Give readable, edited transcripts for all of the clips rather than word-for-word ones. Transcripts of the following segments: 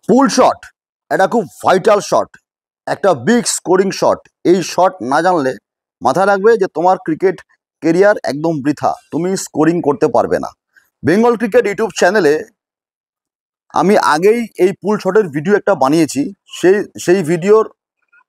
পুল shot এটা খুব vital shot, একটা বিগ স্কোরিং শট। এই শট না জানলে মাথায় রাখবে যে তোমার ক্রিকেট কেরিয়ার একদম বৃথা, তুমি স্কোরিং করতে পারবে না। বেঙ্গল ক্রিকেট ইউটিউব চ্যানেলে আমি আগেই এই পুল শটের ভিডিও একটা বানিয়েছি, সেই ভিডিওর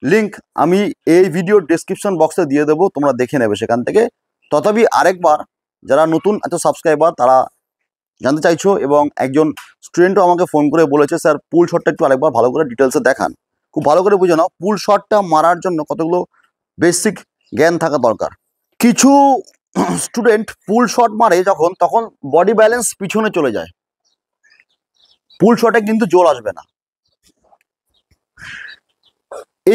লিংক আমি এই ভিডিওর ডেসক্রিপশন বক্সে দিয়ে দেবো, তোমরা দেখে নেবে সেখান থেকে। তথাপি আরেকবার যারা নতুন এত সাবস্ক্রাইবার তারা জানতে চাইছো, এবং একজন স্টুডেন্টও আমাকে ফোন করে বলেছে স্যার পুল শটটা একটু আরেকবার ভালো করে ডিটেলসে দেখান। খুব ভালো করে বুঝে নাও, পুল শটটা মারার জন্য কতগুলো বেসিক জ্ঞান থাকা দরকার। কিছু স্টুডেন্ট পুল শট মারে যখন, তখন বডি ব্যালেন্স পিছনে চলে যায়, পুল শটে কিন্তু জোর আসবে না।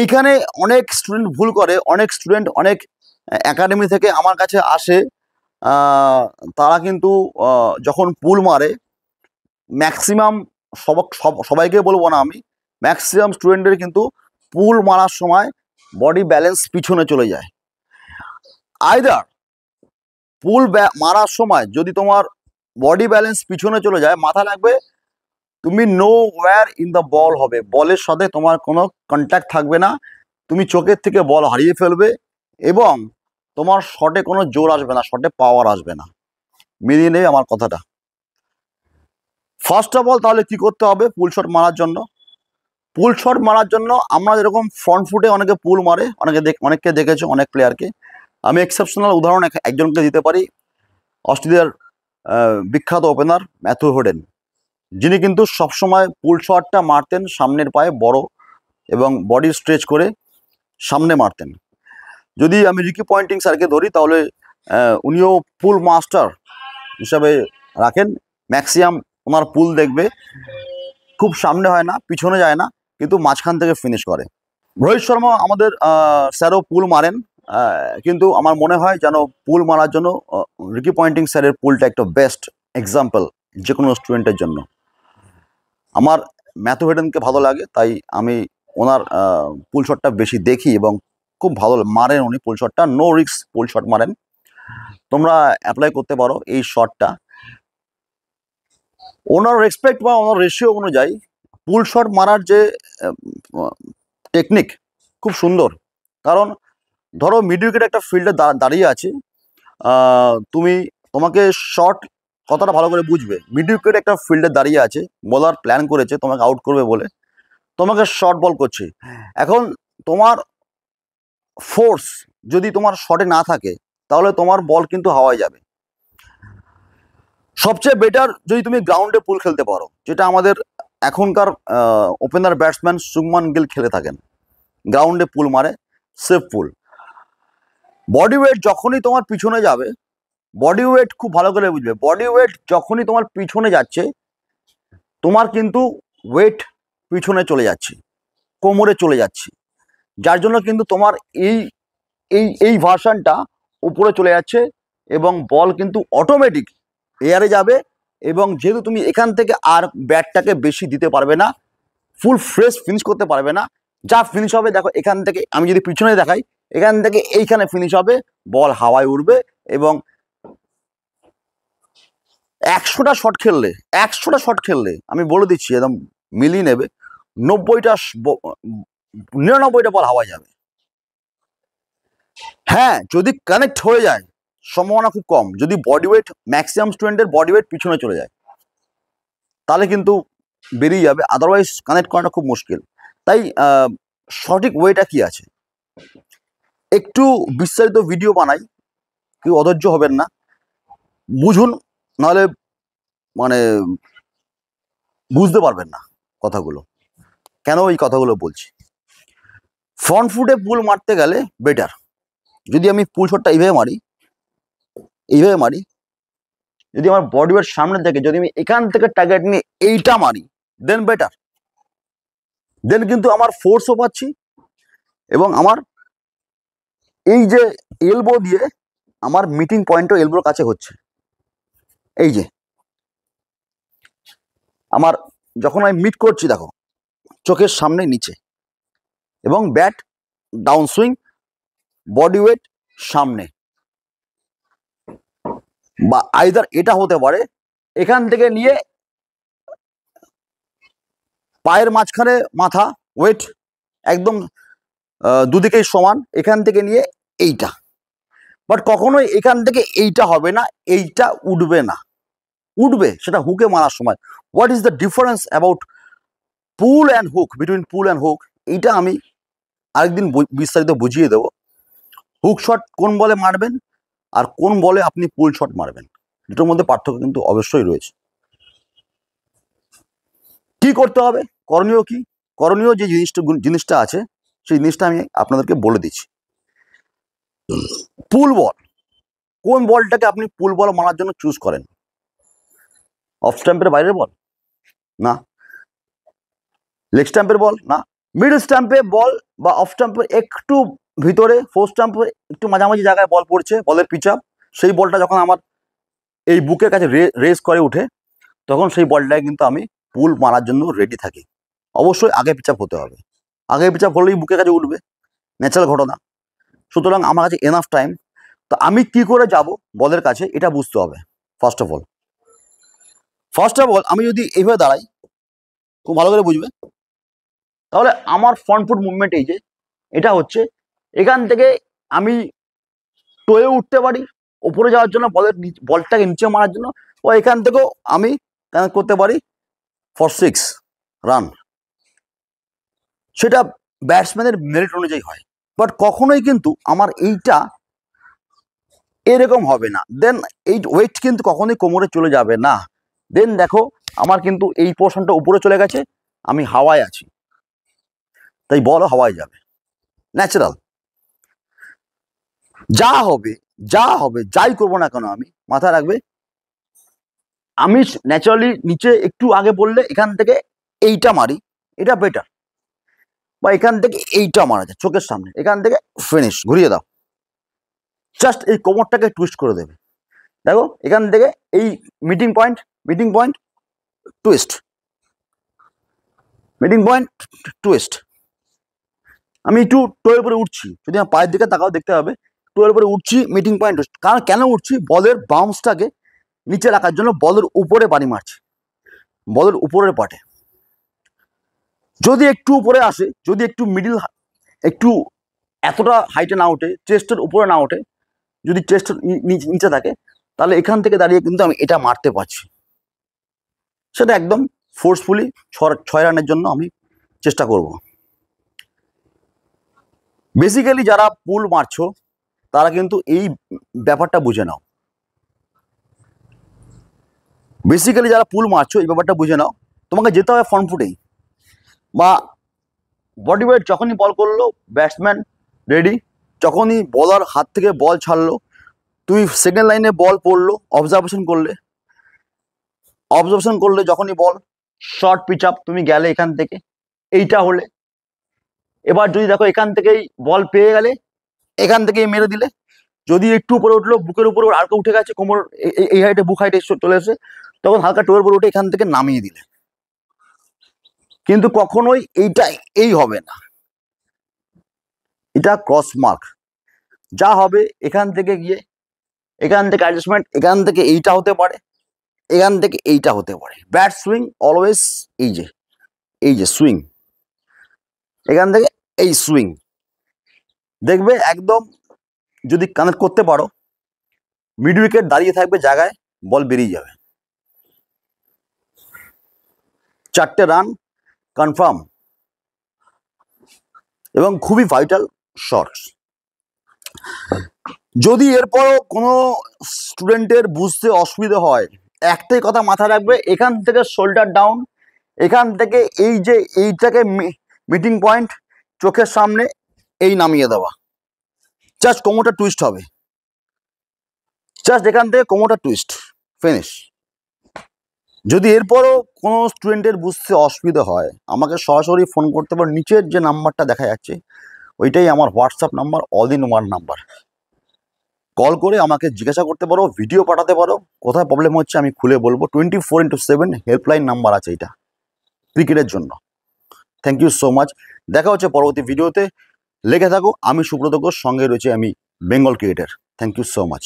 এইখানে অনেক স্টুডেন্ট ভুল করে, অনেক স্টুডেন্ট অনেক একাডেমি থেকে আমার কাছে আসে, তারা কিন্তু যখন পুল মারে ম্যাক্সিমাম, সবাইকে বলবো না আমি, ম্যাক্সিমাম স্টুডেন্টের কিন্তু পুল মারার সময় বডি ব্যালেন্স পিছনে চলে যায়। আইদার পুল মারার সময় যদি তোমার বডি ব্যালেন্স পিছনে চলে যায়, মাথা রাখবে তুমি no wire in the ball হবে, বলের সাথে তোমার কোনো কন্ট্যাক্ট থাকবে না, তুমি চোখের থেকে বল হারিয়ে ফেলবে এবং তোমার শটে কোনো জোর আসবে না, শটে পাওয়ার আসবে না। মিলিয়ে নেবে আমার কথাটা। ফার্স্ট অফ অল তাহলে কি করতে হবে পুল শট মারার জন্য? পুল শট মারার জন্য আমরা যেরকম ফ্রন্ট ফুটে অনেকে পুল মারে, অনেককে দেখেছো, অনেক প্লেয়ারকে। আমি এক্সেপশনাল উদাহরণ একজনকে দিতে পারি, অস্ট্রেলিয়ার বিখ্যাত ওপেনার ম্যাথু হেডেন, যিনি কিন্তু সবসময় পুল শটটা মারতেন সামনের পায়ে বড় এবং বডি স্ট্রেচ করে সামনে মারতেন। যদি আমি রিকি পয়েন্টিং স্যারকে ধরি তাহলে উনিও পুল মাস্টার হিসাবে রাখেন। ম্যাক্সিমাম ওনার পুল দেখবে খুব সামনে হয় না, পিছনে যায় না, কিন্তু মাঝখান থেকে ফিনিশ করে। রোহিত শর্মা আমাদের স্যারও পুল মারেন, কিন্তু আমার মনে হয় যেন পুল মারার জন্য রিকি পয়েন্টিং স্যারের পুলটা একটা বেস্ট এক্সাম্পল যে কোনো স্টুডেন্টের জন্য। আমার ম্যাথু হেডেনকে ভালো লাগে, তাই আমি ওনার পুল শটটা বেশি দেখি এবং খুব ভালো মারেন উনি পুল শটটা, নো রিস্ক পুল শট মারেন। তোমরা অ্যাপ্লাই করতে পারো এই শটটা। ওনার রেসপেক্ট বা ওনার রেশিও অনুযায়ী পুল শট মারার যে টেকনিক খুব সুন্দর। কারণ ধরো মিড উইকেট একটা ফিল্ডে দাঁড়িয়ে আছে, তোমাকে শট কতটা ভালো করে বুঝবে। মিড উইকেট একটা ফিল্ডে দাঁড়িয়ে আছে, বোলার প্ল্যান করেছে তোমাকে আউট করবে বলে, তোমাকে শর্ট বল করছে। এখন তোমার ফোর্স যদি তোমার শটে না থাকে তাহলে তোমার বল কিন্তু হাওয়ায় যাবে। সবচেয়ে বেটার যদি তুমি গ্রাউন্ডে পুল খেলতে পারো, যেটা আমাদের এখনকার ওপেনার ব্যাটসম্যান শুভমান গিল খেলে থাকেন, গ্রাউন্ডে পুল মারে, সেফ পুল। বডি ওয়েট যখনই তোমার পিছনে যাবে, বডি ওয়েট খুব ভালো করে বুঝবে, বডি ওয়েট যখনই তোমার পিছনে যাচ্ছে তোমার কিন্তু ওয়েট পিছনে চলে যাচ্ছে, কোমরে চলে যাচ্ছে, যার জন্য কিন্তু তোমার এই এই এই ভার্সানটা উপরে চলে যাচ্ছে এবং বল কিন্তু অটোমেটিক এয়ারে যাবে। এবং যেহেতু তুমি এখান থেকে আর ব্যাটটাকে বেশি দিতে পারবে না, ফুল ফ্রেশ ফিনিশ করতে পারবে না, যা ফিনিশ হবে দেখো এখান থেকে, আমি যদি পিছনে দেখাই, এখান থেকে এইখানে ফিনিশ হবে, বল হাওয়ায় উঠবে এবং 100টা শট খেললে আমি বলে দিচ্ছি একদম মিলিয়ে নেবে, 99টা বল হাওয়ায় যাবে। হ্যাঁ, যদি কানেক্ট হয়ে যায় সম্ভাবনা খুব কম, যদি বডি ওয়েট, ম্যাক্সিমাম স্টুডেন্টের বডি ওয়েট পিছনে চলে যায় তাহলে কিন্তু বেরিয়ে যাবে, আদারওয়াইজ কানেক্ট করাটা খুব মুশকিল। তাই সঠিক ওয়েটা কি আছে একটু বিস্তারিত ভিডিও বানাই, কেউ অধৈর্য হবেন না, বুঝুন, নাহলে মানে বুঝতে পারবেন না কথাগুলো। কেন এই কথাগুলো বলছি? ফ্রন্ট ফুটে পুল মারতে গেলে বেটার, যদি আমি পুল শটটা এইভাবে মারি, যদি আমার বডি ওয়েট সামনে থেকে, যদি আমি এখান থেকে টার্গেট নিয়ে এইটা মারি, দেন বেটার, দেন কিন্তু আমার ফোর্সও পাচ্ছি এবং আমার এই যে এলবো দিয়ে আমার মিটিং পয়েন্টও এলবোর কাছে হচ্ছে। এই যে আমার যখন আমি মিট করছি দেখো চোখের সামনে নিচে এবং bat down swing, body weight সামনে, বা আইদার এটা হতে পারে এখান থেকে নিয়ে পায়ের মাঝখানে মাথা, ওয়েট একদম দুদিকেই সমান, এখান থেকে নিয়ে এইটা। বাট কখনোই এখান থেকে এইটা হবে না, এইটা উঠবে না। উঠবে সেটা হুকে মারার সময়। What is the difference about pool and hook, between pool and hook, এইটা আমি আরেকদিন বিস্তারিত বুঝিয়ে দেবো। হুক শট কোন বলে মারবেন আর কোন বলে আপনি পুল শট মারবেন, দুটোর মধ্যে পার্থক্য কিন্তু অবশ্যই রয়েছে। কি করতে হবে, করণীয় কি? করণীয় যে জিনিসটা আছে সেই জিনিসটা আমি আপনাদেরকে বলে দিচ্ছি। পুল বল, কোন বলটাকে আপনি পুল বল মারার জন্য চুজ করেন? অফ স্ট্যাম্পের বাইরের বল না, লেগ স্ট্যাম্পের বল না, মিডল স্ট্যাম্পে বল বা অফ স্ট্যাম্পের একটু ভিতরে, ফোর স্ট্যাম্পের একটু মাঝামাঝি জায়গায় বল পড়ছে, বলের পিচ আপ, সেই বলটা যখন আমার এই বুকের কাছে রেস করে উঠে, তখন সেই বলটাকে কিন্তু আমি পুল মারার জন্য রেডি থাকি। অবশ্যই আগে পিচ আপ হতে হবে, আগে পিচ আপ হলেই বুকের কাছে উঠবে, ন্যাচারাল ঘটনা। সুতরাং আমার কাছে এনাফ টাইম। তো আমি কি করে যাব বলের কাছে, এটা বুঝতে হবে। ফার্স্ট অফ অল আমি যদি এইভাবে দাঁড়াই, খুব ভালো করে বুঝবে, তাহলে আমার ফ্রন্ট ফুট মুভমেন্ট এই যে এটা হচ্ছে, এখান থেকে আমি টোয়ে উঠতে পারি উপরে যাওয়ার জন্য, বলটাকে নিচে মারার জন্য, ও এখান থেকেও আমি কানেক্ট করতে পারি ফর 6 রান। সেটা ব্যাটসম্যানের মেরিট অনুযায়ী হয়। বাট কখনোই কিন্তু আমার এইটা এরকম হবে না। দেন এই ওয়েট কিন্তু কখনোই কোমরে চলে যাবে না। দেন দেখো আমার কিন্তু এই পোর্শনটা উপরে চলে গেছে, আমি হাওয়ায় আছি, তাই বলও হাওয়ায় যাবে, ন্যাচারাল। যা হবে যাই করবো না কেন, আমি মাথায় রাখবে আমি ন্যাচারালি নিচে একটু আগে বললে এখান থেকে এইটা মারি, এটা বেটার, বা এখান থেকে এইটা মারা যায় চোখের সামনে, এখান থেকে ফিনিশ, ঘুরিয়ে দাও, জাস্ট এই কোমরটাকে টুইস্ট করে দেবে। দেখো এখান থেকে এই মিটিং পয়েন্ট টুইস্ট, টুইস্ট। আমি একটু টোয়ের উপরে উঠছি, যদি আমার পায়ের দিকে তাকাও দেখতে হবে টোয়ের উপরে উঠছি, মিটিং পয়েন্ট টুইস্ট। কারণ কেন উঠছি, বলের বাউন্সটাকে নিচে রাখার জন্য বলের উপরে বাড়ি মারছি, বলের উপরের পাটে। যদি একটু উপরে আসে, যদি একটু মিডিল, একটু এতটা হাইটে না ওঠে, চেস্টের উপরে না ওঠে, যদি চেস্টের নিচে থাকে, তাহলে এখান থেকে দাঁড়িয়ে কিন্তু আমি এটা মারতে পারছি। সেটা একদম ফোর্সফুলি 6 রানের জন্য আমি চেষ্টা করব। বেসিক্যালি যারা পুল মারছো তারা কিন্তু এই ব্যাপারটা বুঝে নাও, তোমাকে যেতে হবে ফ্রন্ট ফুটেই, বা বডি ওয়েট যখনই বল করলো ব্যাটসম্যান রেডি, যখনই বলার হাত থেকে বল ছাড়লো, তুই সেকেন্ড লাইনে বল পড়লো, অবজারভেশন করলে যখনই বল শর্ট পিচ আপ, তুমি গেলে এখান থেকে এইটা হলে, এবার যদি দেখো এখান থেকেই বল পেয়ে গেলে এখান থেকেই মেরে দিলে, যদি একটু উপরে উঠলো, বুকের উপরে হালকা উঠে গেছে, কোমর এই হাইটে, বুক হাইটে চলে এসে, তখন হালকা টোয়ের উপরে উঠে এখান থেকে নামিয়ে দিলে। কিন্তু কখনোই এই হবে না, এটা ক্রস মার্ক। যা হবে এখান থেকে গিয়ে, এখান থেকে অ্যাডজাস্টমেন্ট, এখান থেকে এইটা হতে পারে, এখান থেকে এইটা হতে পারে। ব্যাট সুইং অলওয়েজ এই যে সুইং, এখান থেকে এই সুইং দেখবে একদম, যদি কানেক্ট করতে পারো, মিড উইকেট দাঁড়িয়ে থাকবে জায়গায়, বল বেরিয়ে যাবে, 4টে রান কনফার্ম, এবং খুবই ভাইটাল শটস। যদি এরপরও কোনো স্টুডেন্টের বুঝতে অসুবিধা হয়, একটাই কথা মাথায় রাখবে, এখান থেকে শোল্ডার ডাউন, এখান থেকে এই যে এইটাকে মিটিং পয়েন্ট চোখের সামনে এই নামিয়ে দেওয়া, জাস্ট কোমরটা টুইস্ট হবে, জাস্ট এখান থেকে কোমরটা টুইস্ট, ফিনিশ। যদি এরপরও কোনো স্টুডেন্টের বুঝতে অসুবিধা হয়, আমাকে সরাসরি ফোন করতে পারো, নিচের যে নাম্বারটা দেখা যাচ্ছে ওইটাই আমার WhatsApp number, all in one number. Call করে আমাকে জিজ্ঞাসা করতে পারো, ভিডিও পাঠাতে পারো, কোথায় প্রবলেম হচ্ছে আমি খুলে বলবো। 24/7 হেল্পলাইন নাম্বার আছে এটা ক্রিকেটের জন্য। থ্যাংক ইউ সো মাচ, দেখা হচ্ছে পরবর্তী ভিডিওতে। লেগে থাকো, আমি সুব্রত ঘোষ, সঙ্গে রয়েছে আমি Bengal cricketer. Thank you so much.